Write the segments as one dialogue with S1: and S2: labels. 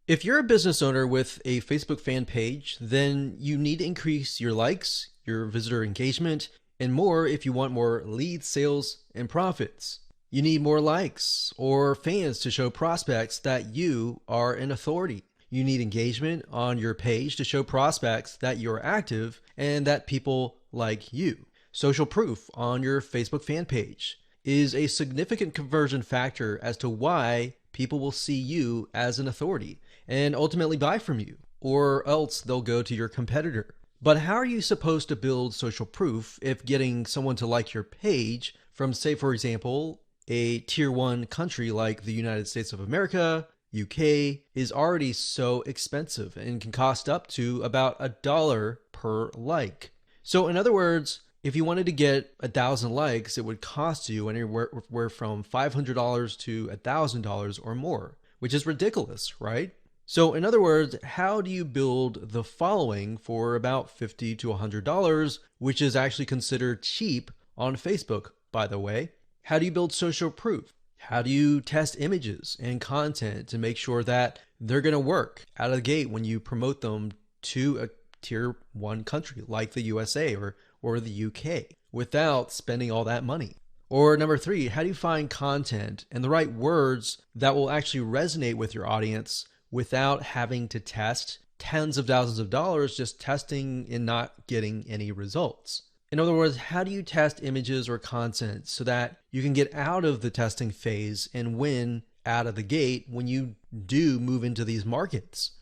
S1: If you're a business owner with a Facebook fan page, then you need to increase your likes, your visitor engagement, and more if you want more leads, sales, and profits. You need more likes or fans to show prospects that you are an authority. You need engagement on your page to show prospects that you're active and that people like you. Social proof on your Facebook fan page is a significant conversion factor as to why people will see you as an authority and ultimately buy from you, or else they'll go to your competitor. But how are you supposed to build social proof if getting someone to like your page from, say, for example, a tier one country like the United States of America, UK, is already so expensive and can cost up to about $1 per like? So in other words, if you wanted to get 1,000 likes, it would cost you anywhere from $500 to $1,000 or more, which is ridiculous, right? So in other words, how do you build the following for about $50 to $100, which is actually considered cheap on Facebook, by the way? How do you build social proof? How do you test images and content to make sure that they're going to work out of the gate when you promote them to a tier one country like the USA or the UK without spending all that money? Or number three, how do you find content and the right words that will actually resonate with your audience without having to test tens of thousands of dollars just testing and not getting any results? In other words, how do you test images or content so that you can get out of the testing phase and win out of the gate when you do move into these markets?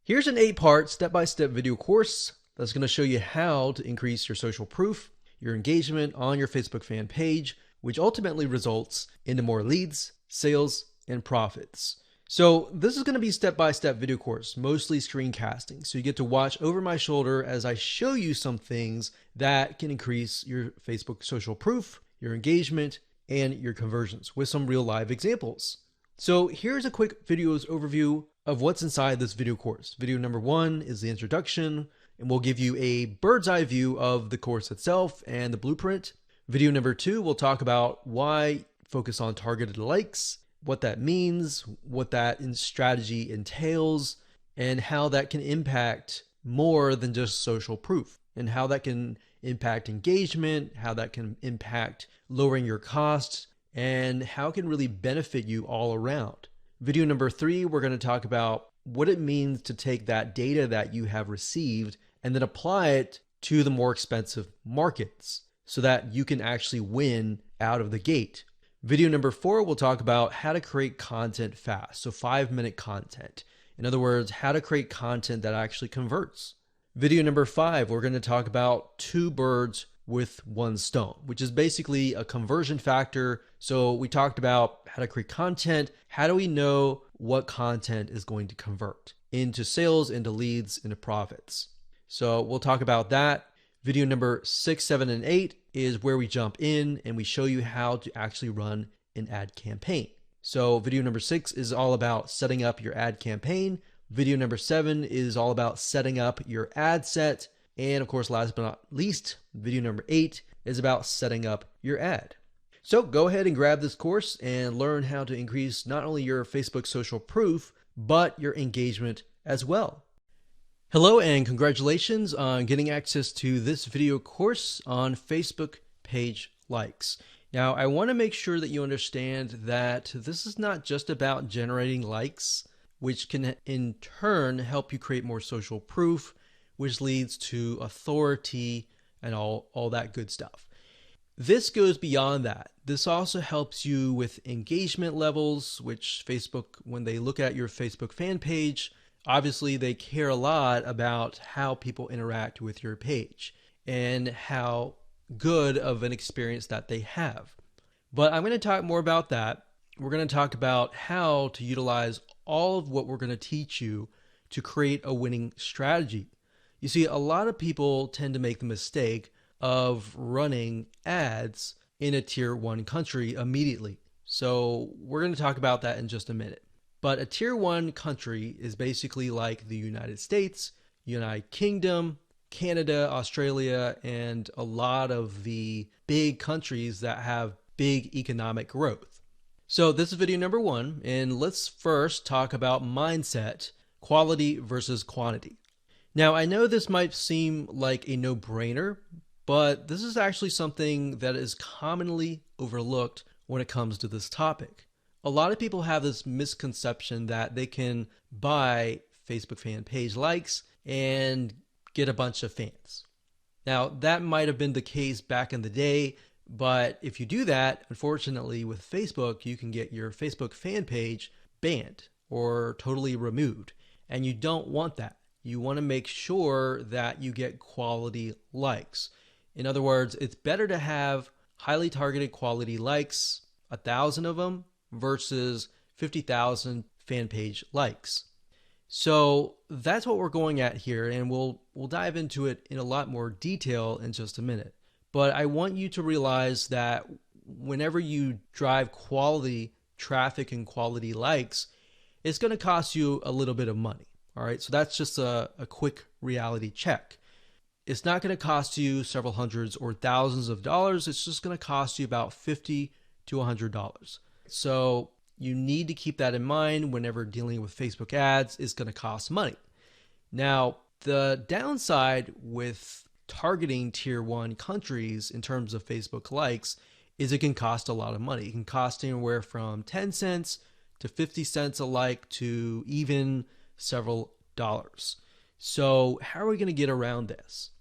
S1: Here's an 8-part step-by-step video course that's going to show you how to increase your social proof, your engagement on your Facebook fan page, which ultimately results into more leads, sales, and profits. So this is going to be a step-by-step video course, mostly screencasting. So you get to watch over my shoulder as I show you some things that can increase your Facebook social proof, your engagement, and your conversions with some real live examples. So here's a quick video's overview of what's inside this video course. Video number 1 is the introduction, and we'll give you a bird's eye view of the course itself and the blueprint. Video number 2, we'll talk about why focus on targeted likes, what that means, what that strategy entails, and how that can impact more than just social proof, and how that can impact engagement, how that can impact lowering your costs, and how it can really benefit you all around. Video number 3, we're going to talk about what it means to take that data that you have received and then apply it to the more expensive markets so that you can actually win out of the gate. Video number 4, we'll talk about how to create content fast, so 5-minute content. In other words, how to create content that actually converts. Video number 5, we're going to talk about 2 birds with 1 stone, which is basically a conversion factor. So we talked about how to create content. How do we know what content is going to convert into sales, into leads, into profits? So we'll talk about that. Video number 6, 7, and 8 is where we jump in and we show you how to actually run an ad campaign. So video number 6 is all about setting up your ad campaign. Video number 7 is all about setting up your ad set. And of course, last but not least, video number 8 is about setting up your ad. So go ahead and grab this course and learn how to increase not only your Facebook social proof, but your engagement as well. Hello and congratulations on getting access to this video course on Facebook page likes. Now, I want to make sure that you understand that this is not just about generating likes, which can in turn help you create more social proof, which leads to authority and all that good stuff. This goes beyond that. This also helps you with engagement levels, which Facebook, when they look at your Facebook fan page, obviously they care a lot about how people interact with your page and how good of an experience that they have. But I'm going to talk more about that. We're going to talk about how to utilize all of what we're going to teach you to create a winning strategy. You see, a lot of people tend to make the mistake of running ads in a tier 1 country immediately. So we're going to talk about that in just a minute. But a tier 1 country is basically like the United States, United Kingdom, Canada, Australia, and a lot of the big countries that have big economic growth. So this is video number 1, and let's first talk about mindset quality versus quantity. Now, I know this might seem like a no-brainer, but this is actually something that is commonly overlooked when it comes to this topic. A lot of people have this misconception that they can buy Facebook fan page likes and get a bunch of fans. Now, that might have been the case back in the day, but if you do that, unfortunately, with Facebook, you can get your Facebook fan page banned or totally removed. And you don't want that. You want to make sure that you get quality likes. In other words, it's better to have highly targeted quality likes, 1,000 of them, versus 50,000 fan page likes. So that's what we're going at here, and we'll dive into it in a lot more detail in just a minute. But I want you to realize that whenever you drive quality traffic and quality likes, it's going to cost you a little bit of money. All right, so that's just a quick reality check. It's not going to cost you several hundreds or thousands of dollars. It's just going to cost you about $50 to $100. So you need to keep that in mind whenever dealing with Facebook ads. It's going to cost money. Now, the downside with targeting tier 1 countries in terms of Facebook likes is it can cost a lot of money. It can cost anywhere from 10 cents to 50 cents a like to even several dollars. So how are we going to get around this?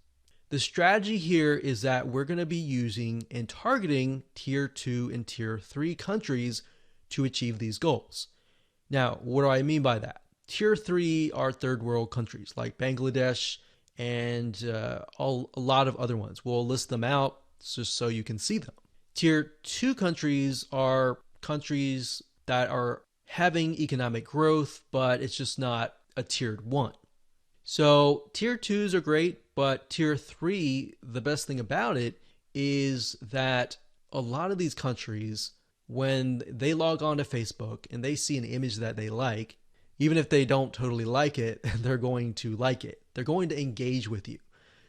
S1: The strategy here is that we're going to be using and targeting tier 2 and tier 3 countries to achieve these goals. Now, what do I mean by that? Tier 3 are third world countries like Bangladesh and a lot of other ones. We'll list them out just so you can see them. Tier 2 countries are countries that are having economic growth, but it's just not a tiered 1. So tier 2s are great, but tier 3, the best thing about it is that a lot of these countries, when they log on to Facebook and they see an image that they like, even if they don't totally like it, they're going to like it. They're going to engage with you.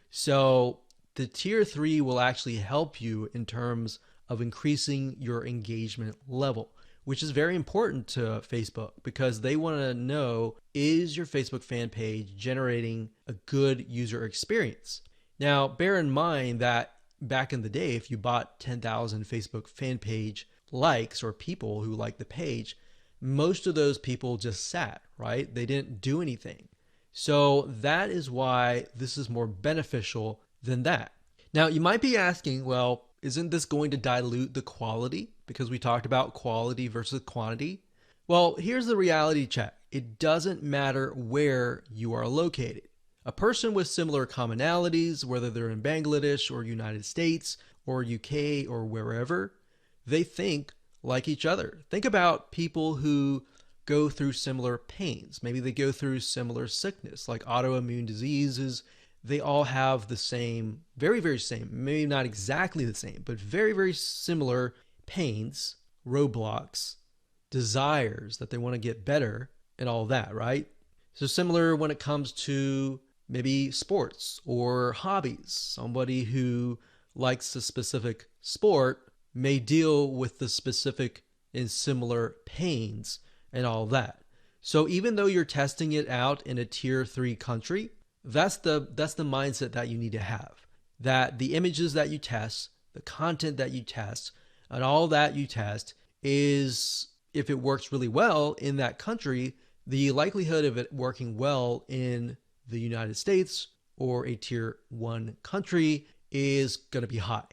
S1: So the tier 3 will actually help you in terms of increasing your engagement level, which is very important to Facebook because they want to know, is your Facebook fan page generating a good user experience? Now, bear in mind that back in the day, if you bought 10,000 Facebook fan page likes or people who liked the page, most of those people just sat, right? They didn't do anything. So that is why this is more beneficial than that. Now, you might be asking, well, isn't this going to dilute the quality? Because we talked about quality versus quantity. Well, here's the reality check. It doesn't matter where you are located. A person with similar commonalities, whether they're in Bangladesh or United States or UK or wherever, they think like each other. Think about people who go through similar pains. Maybe they go through similar sickness, like autoimmune diseases. They all have the same, very, very same, maybe not exactly the same, but very, very similar pains, roadblocks, desires that they want to get better and all that, right? So similar when it comes to maybe sports or hobbies. Somebody who likes a specific sport may deal with the specific and similar pains and all that. So even though you're testing it out in a tier 3 country, that's the mindset that you need to have. That the images that you test, the content that you test, and all that you test is, if it works really well in that country, the likelihood of it working well in the United States or a tier 1 country is going to be high.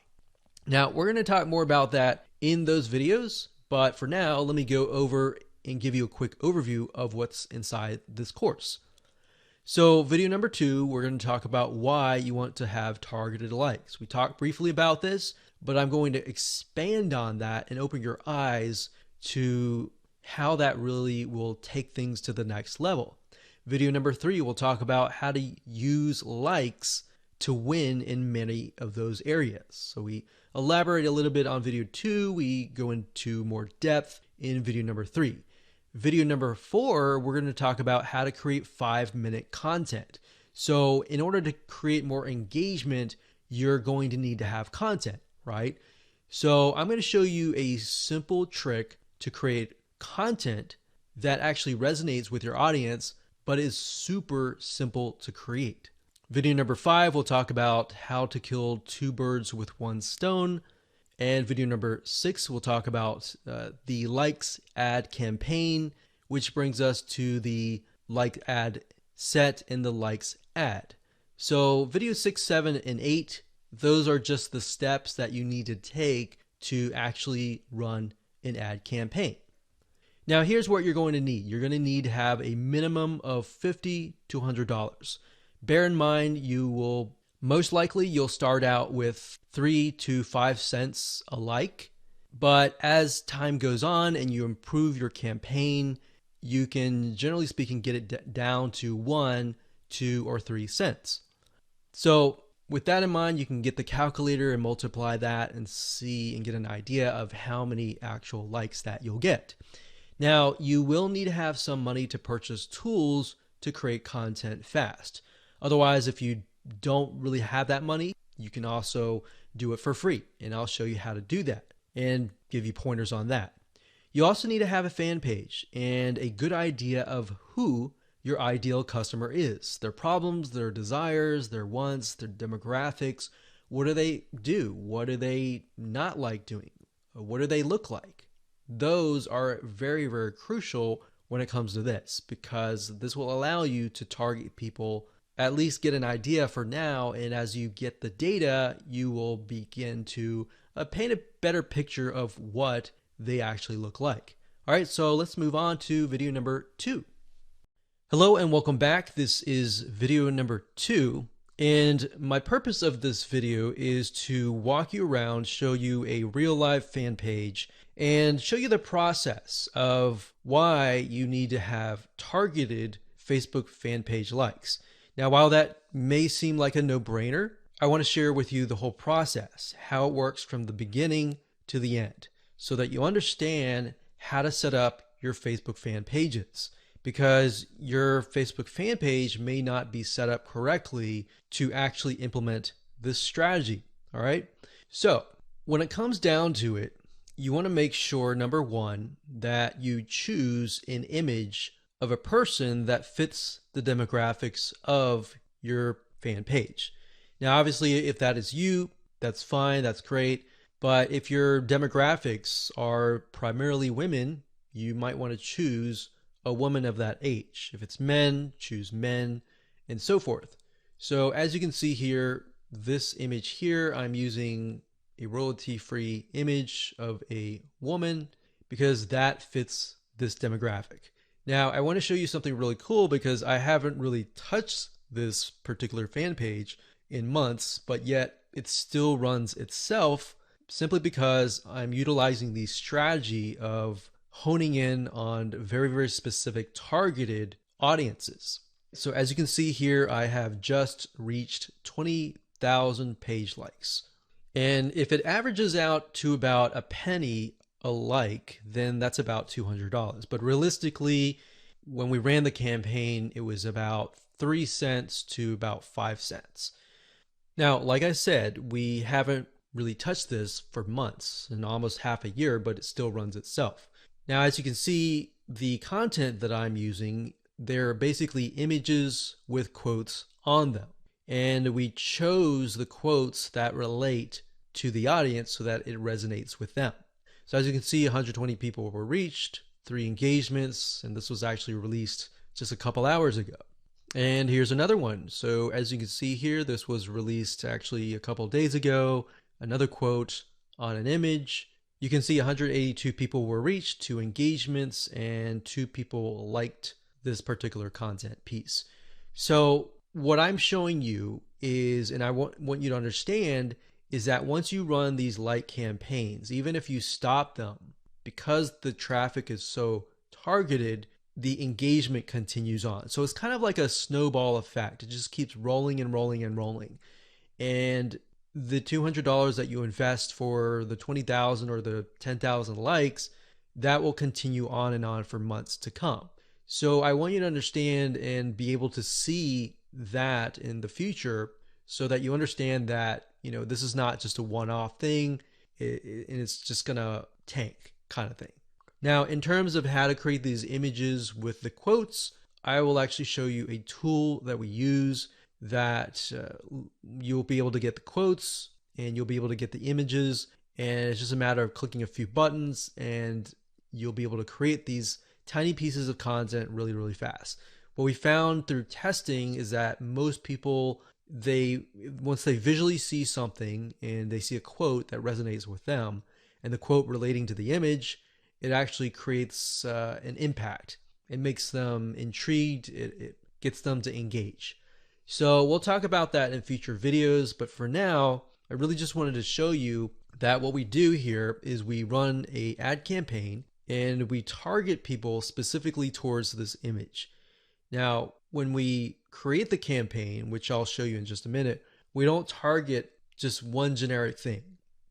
S1: Now, we're going to talk more about that in those videos, but for now, let me go over and give you a quick overview of what's inside this course. So video number 2, we're going to talk about why you want to have targeted likes. We talked briefly about this, but I'm going to expand on that and open your eyes to how that really will take things to the next level. Video number 3, we'll talk about how to use likes to win in many of those areas. So we elaborate a little bit on video 2. We go into more depth in video number 3. Video number 4, we're going to talk about how to create 5-minute content. So in order to create more engagement, you're going to need to have content, right? So I'm going to show you a simple trick to create content that actually resonates with your audience, but is super simple to create. Video number 5, we'll talk about how to kill 2 birds with 1 stone. And video number 6, we'll talk about the likes ad campaign, which brings us to the like ad set and the likes ad. So video 6, 7, and 8, those are just the steps that you need to take to actually run an ad campaign. Now here's what you're going to need. You're going to need to have a minimum of $50 to $100. Bear in mind, you will most likely you'll start out with 3 to 5 cents a like, but as time goes on and you improve your campaign, you can, generally speaking, get it down to 1, 2, or 3 cents. So with that in mind, you can get the calculator and multiply that and see and get an idea of how many actual likes that you'll get. Now, you will need to have some money to purchase tools to create content fast. Otherwise, if you don't really have that money, you can also do it for free. And I'll show you how to do that and give you pointers on that. You also need to have a fan page and a good idea of who your ideal customer is, their problems, their desires, their wants, their demographics. What do they do? What do they not like doing? What do they look like? Those are very, very crucial when it comes to this, because this will allow you to target people, at least get an idea for now, and as you get the data, you will begin to paint a better picture of what they actually look like. All right, so let's move on to video number 2. Hello and welcome back. This is video number 2, and my purpose of this video is to walk you around, show you a real live fan page, and show you the process of why you need to have targeted Facebook fan page likes. Now, while that may seem like a no-brainer, I want to share with you the whole process, how it works from the beginning to the end, so that you understand how to set up your Facebook fan pages, because your Facebook fan page may not be set up correctly to actually implement this strategy. All right. So when it comes down to it, you want to make sure, number 1, that you choose an image of a person that fits the demographics of your fan page. Now, obviously, if that is you, that's fine, that's great. But if your demographics are primarily women, you might want to choose a woman of that age. If it's men, choose men, and so forth. So as you can see here, this image here, I'm using a royalty-free image of a woman because that fits this demographic. Now, I want to show you something really cool because I haven't really touched this particular fan page in months, but yet it still runs itself simply because I'm utilizing the strategy of honing in on very, very specific targeted audiences. So as you can see here, I have just reached 20,000 page likes. And if it averages out to about a penny a like, then that's about $200. But realistically, when we ran the campaign, it was about 3 cents to about 5 cents. Now, like I said, we haven't really touched this for months and almost half a year, but it still runs itself. Now, as you can see, the content that I'm using, they're basically images with quotes on them. And we chose the quotes that relate to the audience so that it resonates with them. So as you can see, 120 people were reached, 3 engagements, and this was actually released just a couple hours ago. And here's another one. So as you can see here, this was released actually a couple days ago. Another quote on an image. You can see 182 people were reached, 2 engagements, and 2 people liked this particular content piece. So what I'm showing you is, and I want you to understand, is that once you run these like campaigns, even if you stop them, because the traffic is so targeted, the engagement continues on. So it's kind of like a snowball effect. It just keeps rolling and rolling and rolling. And the $200 that you invest for the 20,000 or the 10,000 likes, that will continue on and on for months to come. So I want you to understand and be able to see that in the future so that you understand that, this is not just a one-off thing and it's just gonna tank kind of thing. Now, in terms of how to create these images with the quotes, I will actually show you a tool that we use that you'll be able to get the quotes and you'll be able to get the images. And it's just a matter of clicking a few buttons and you'll be able to create these tiny pieces of content really, really fast. What we found through testing is that most people, once they visually see something and they see a quote that resonates with them and the quote relating to the image, it actually creates an impact. It makes them intrigued. It gets them to engage. So we'll talk about that in future videos, but for now, I really just wanted to show you that what we do here is we run an ad campaign and we target people specifically towards this image. Now, when we create the campaign, which I'll show you in just a minute, we don't target just one generic thing.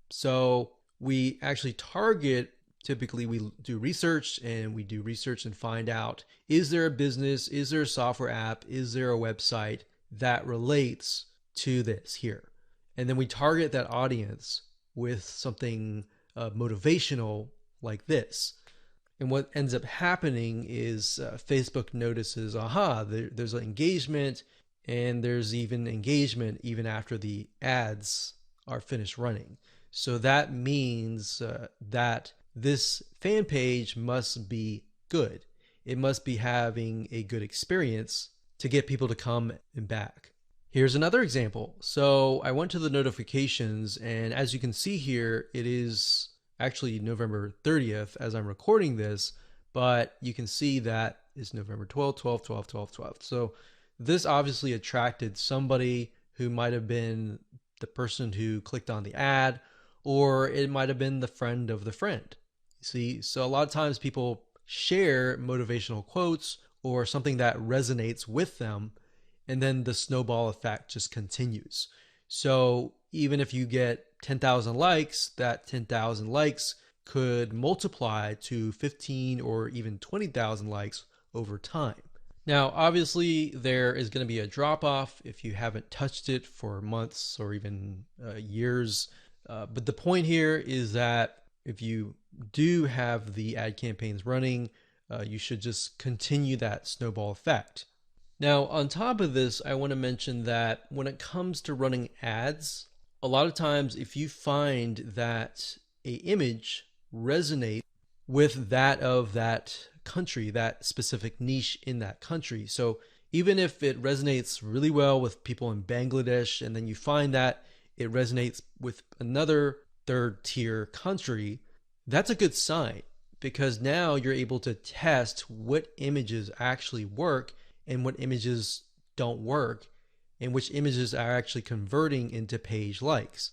S1: So we actually target, typically we do research and find out, is there a business, is there a software app, is there a website that relates to this here? And then we target that audience with something motivational like this. And what ends up happening is Facebook notices, aha, there's an engagement, and there's even engagement even after the ads are finished running. So that means that this fan page must be good. It must be having a good experience to get people to come and back. Here's another example. So I went to the notifications, and as you can see here, it is actually November 30th as I'm recording this, but you can see that it's November 12th, 12th, 12th, 12th, 12th. So this obviously attracted somebody who might have been the person who clicked on the ad, or it might have been the friend of the friend. See, so a lot of times people share motivational quotes or something that resonates with them, and then the snowball effect just continues. So even if you get 10,000 likes, that 10,000 likes could multiply to 15 or even 20,000 likes over time. Now, obviously, there is going to be a drop off if you haven't touched it for months or even years. But the point here is that if you do have the ad campaigns running, you should just continue that snowball effect. Now, on top of this, I want to mention that when it comes to running ads, a lot of times if you find that an image resonates with that of that country, that specific niche in that country. So even if it resonates really well with people in Bangladesh, and then you find that it resonates with another third tier country, that's a good sign, because now you're able to test what images actually work and what images don't work, and which images are actually converting into page likes.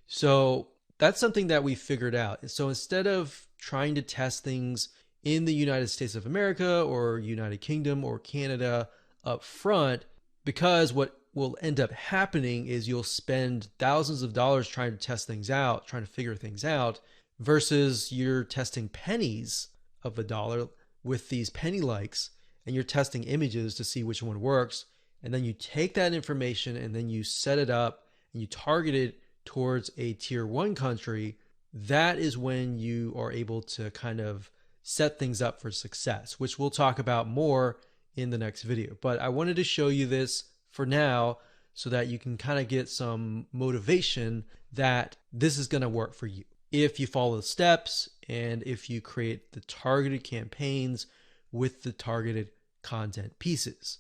S1: So that's something that we figured out. So instead of trying to test things in the United States of America or United Kingdom or Canada up front, because what will end up happening is you'll spend thousands of dollars trying to test things out, trying to figure things out, versus you're testing pennies of a dollar with these penny likes, and you're testing images to see which one works. And then you take that information and then you set it up and you target it towards a tier 1 country. That is when you are able to kind of set things up for success, which we'll talk about more in the next video. But I wanted to show you this for now so that you can kind of get some motivation that this is going to work for you if you follow the steps and if you create the targeted campaigns with the targeted content pieces.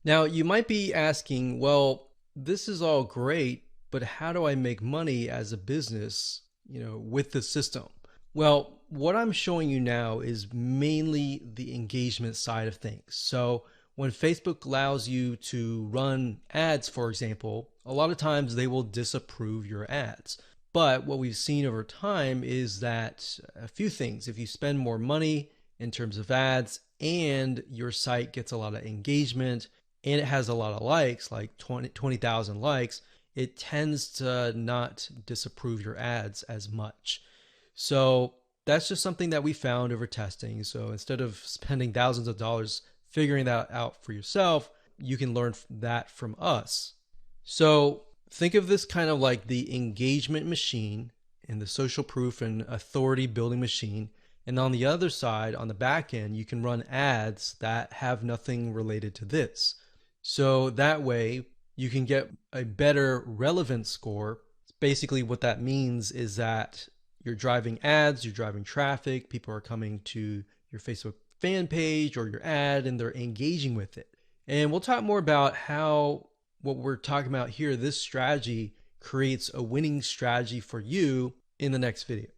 S1: Now, you might be asking, well, this is all great, but how do I make money as a business, with the system? Well, what I'm showing you now is mainly the engagement side of things. So when Facebook allows you to run ads, for example, a lot of times they will disapprove your ads. But what we've seen over time is that a few things, if you spend more money in terms of ads and your site gets a lot of engagement and it has a lot of likes, like 20,000 likes, it tends to not disapprove your ads as much. So that's just something that we found over testing. So instead of spending thousands of dollars figuring that out for yourself, you can learn that from us. So think of this kind of like the engagement machine and the social proof and authority building machine. And on the other side, on the back end, you can run ads that have nothing related to this. So that way you can get a better relevance score. Basically, what that means is that you're driving ads, you're driving traffic, people are coming to your Facebook fan page or your ad and they're engaging with it. And we'll talk more about how what we're talking about here, this strategy creates a winning strategy for you in the next video.